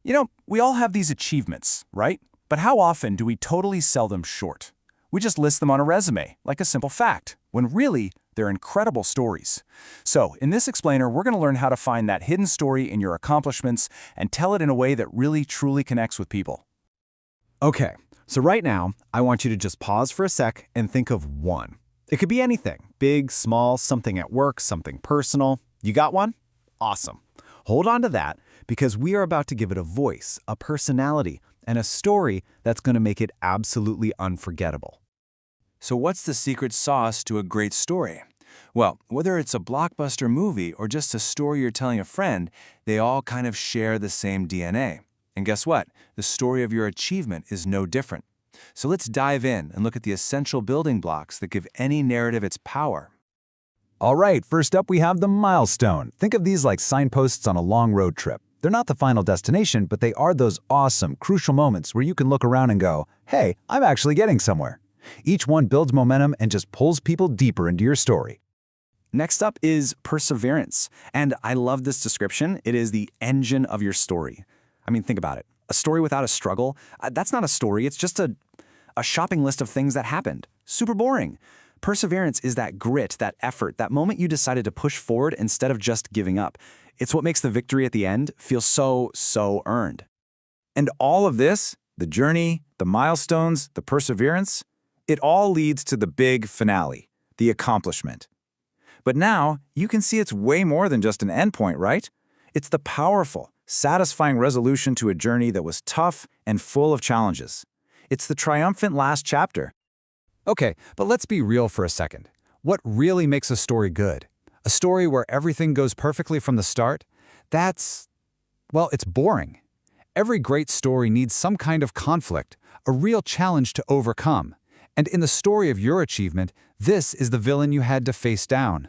We all have these achievements, right? But how often do we totally sell them short? We just list them on a resume, like a simple fact, when really, they're incredible stories. So, in this explainer, we're going to learn how to find that hidden story in your accomplishments and tell it in a way that really, truly connects with people. Okay, so right now, I want you to just pause for a sec and think of one. It could be anything, big, small, something at work, something personal. You got one? Awesome. Hold on to that because we are about to give it a voice, a personality, and a story that's going to make it absolutely unforgettable. So what's the secret sauce to a great story? Well, whether it's a blockbuster movie or just a story you're telling a friend, they all kind of share the same DNA. And guess what? The story of your achievement is no different. So let's dive in and look at the essential building blocks that give any narrative its power. All right, first up we have the milestone. Think of these like signposts on a long road trip. They're not the final destination, but they are those awesome, crucial moments where you can look around and go, hey, I'm actually getting somewhere. Each one builds momentum and just pulls people deeper into your story. Next up is perseverance. And I love this description. It is the engine of your story. I mean, think about it. A story without a struggle, that's not a story. It's just a shopping list of things that happened. Super boring. Perseverance is that grit, that effort, that moment you decided to push forward instead of just giving up. It's what makes the victory at the end feel so earned. And all of this, the journey, the milestones, the perseverance, it all leads to the big finale, the accomplishment. But now, you can see it's way more than just an endpoint, right? It's the powerful, satisfying resolution to a journey that was tough and full of challenges. It's the triumphant last chapter. Okay, but let's be real for a second. What really makes a story good? A story where everything goes perfectly from the start? It's boring. Every great story needs some kind of conflict, a real challenge to overcome. And in the story of your achievement, this is the villain you had to face down.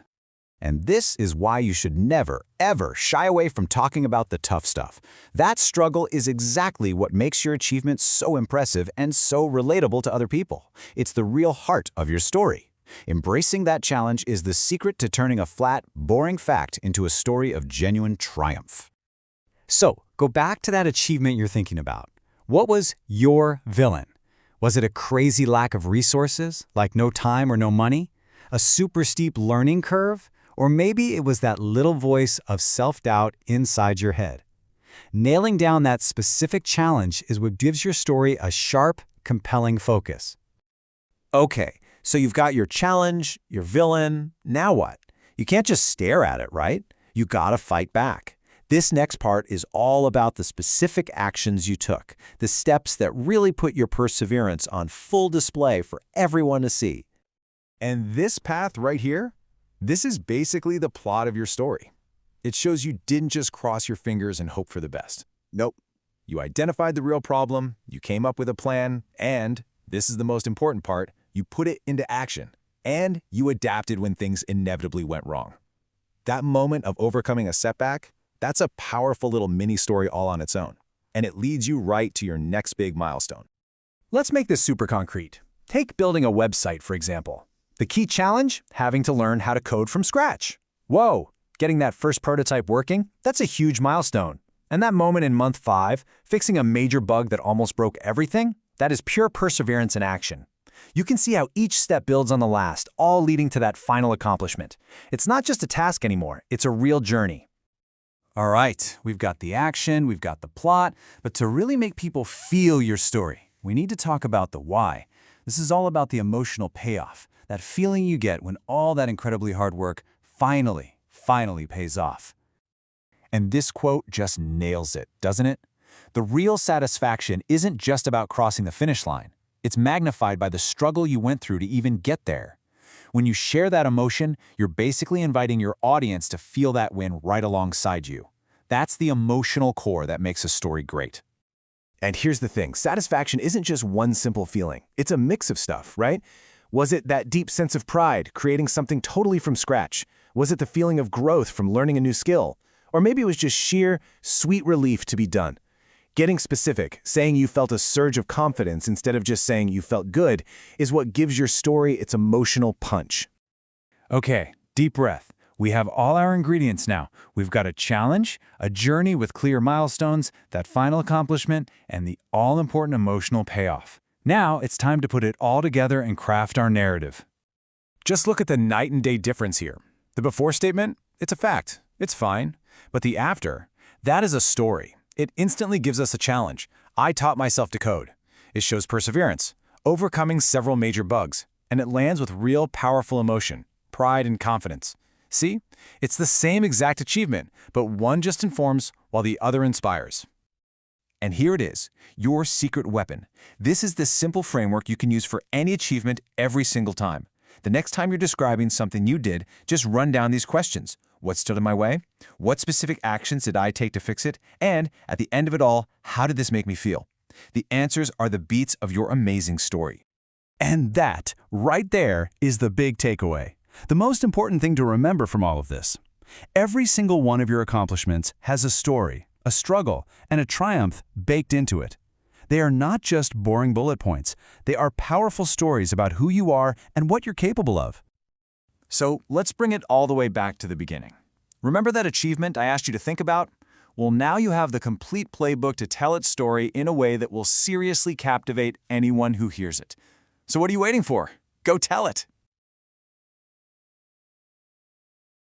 And this is why you should never, ever shy away from talking about the tough stuff. That struggle is exactly what makes your achievement so impressive and so relatable to other people. It's the real heart of your story. Embracing that challenge is the secret to turning a flat, boring fact into a story of genuine triumph. So, go back to that achievement you're thinking about. What was your villain? Was it a crazy lack of resources, like no time or no money? A super steep learning curve? Or maybe it was that little voice of self-doubt inside your head. Nailing down that specific challenge is what gives your story a sharp, compelling focus. Okay, so you've got your challenge, your villain, now what? You can't just stare at it, right? You gotta fight back. This next part is all about the specific actions you took, the steps that really put your perseverance on full display for everyone to see. And this path right here? This is basically the plot of your story. It shows you didn't just cross your fingers and hope for the best. Nope. You identified the real problem, you came up with a plan, and, this is the most important part, you put it into action. And you adapted when things inevitably went wrong. That moment of overcoming a setback, that's a powerful little mini-story all on its own. And it leads you right to your next big milestone. Let's make this super concrete. Take building a website, for example. The key challenge? Having to learn how to code from scratch. Whoa, getting that first prototype working? That's a huge milestone. And that moment in month 5, fixing a major bug that almost broke everything? That is pure perseverance in action. You can see how each step builds on the last, all leading to that final accomplishment. It's not just a task anymore, it's a real journey. All right, we've got the action, we've got the plot, but to really make people feel your story, we need to talk about the why. This is all about the emotional payoff, that feeling you get when all that incredibly hard work finally pays off. And this quote just nails it, doesn't it? The real satisfaction isn't just about crossing the finish line. It's magnified by the struggle you went through to even get there. When you share that emotion, you're basically inviting your audience to feel that win right alongside you. That's the emotional core that makes a story great. And here's the thing, satisfaction isn't just one simple feeling. It's a mix of stuff, right? Was it that deep sense of pride, creating something totally from scratch? Was it the feeling of growth from learning a new skill? Or maybe it was just sheer, sweet relief to be done. Getting specific, saying you felt a surge of confidence instead of just saying you felt good, is what gives your story its emotional punch. Okay, deep breath. We have all our ingredients now. We've got a challenge, a journey with clear milestones, that final accomplishment, and the all-important emotional payoff. Now it's time to put it all together and craft our narrative. Just look at the night and day difference here. The before statement, it's a fact. It's fine. But the after, that is a story. It instantly gives us a challenge. I taught myself to code. It shows perseverance, overcoming several major bugs, and it lands with real powerful emotion, pride and confidence. See? It's the same exact achievement, but one just informs while the other inspires. And here it is, your secret weapon. This is the simple framework you can use for any achievement every single time. The next time you're describing something you did, just run down these questions. What stood in my way? What specific actions did I take to fix it? And at the end of it all, how did this make me feel? The answers are the beats of your amazing story. And that, right there, is the big takeaway. The most important thing to remember from all of this. Every single one of your accomplishments has a story, a struggle, and a triumph baked into it. They are not just boring bullet points. They are powerful stories about who you are and what you're capable of. So let's bring it all the way back to the beginning. Remember that achievement I asked you to think about? Well, now you have the complete playbook to tell its story in a way that will seriously captivate anyone who hears it. So what are you waiting for? Go tell it!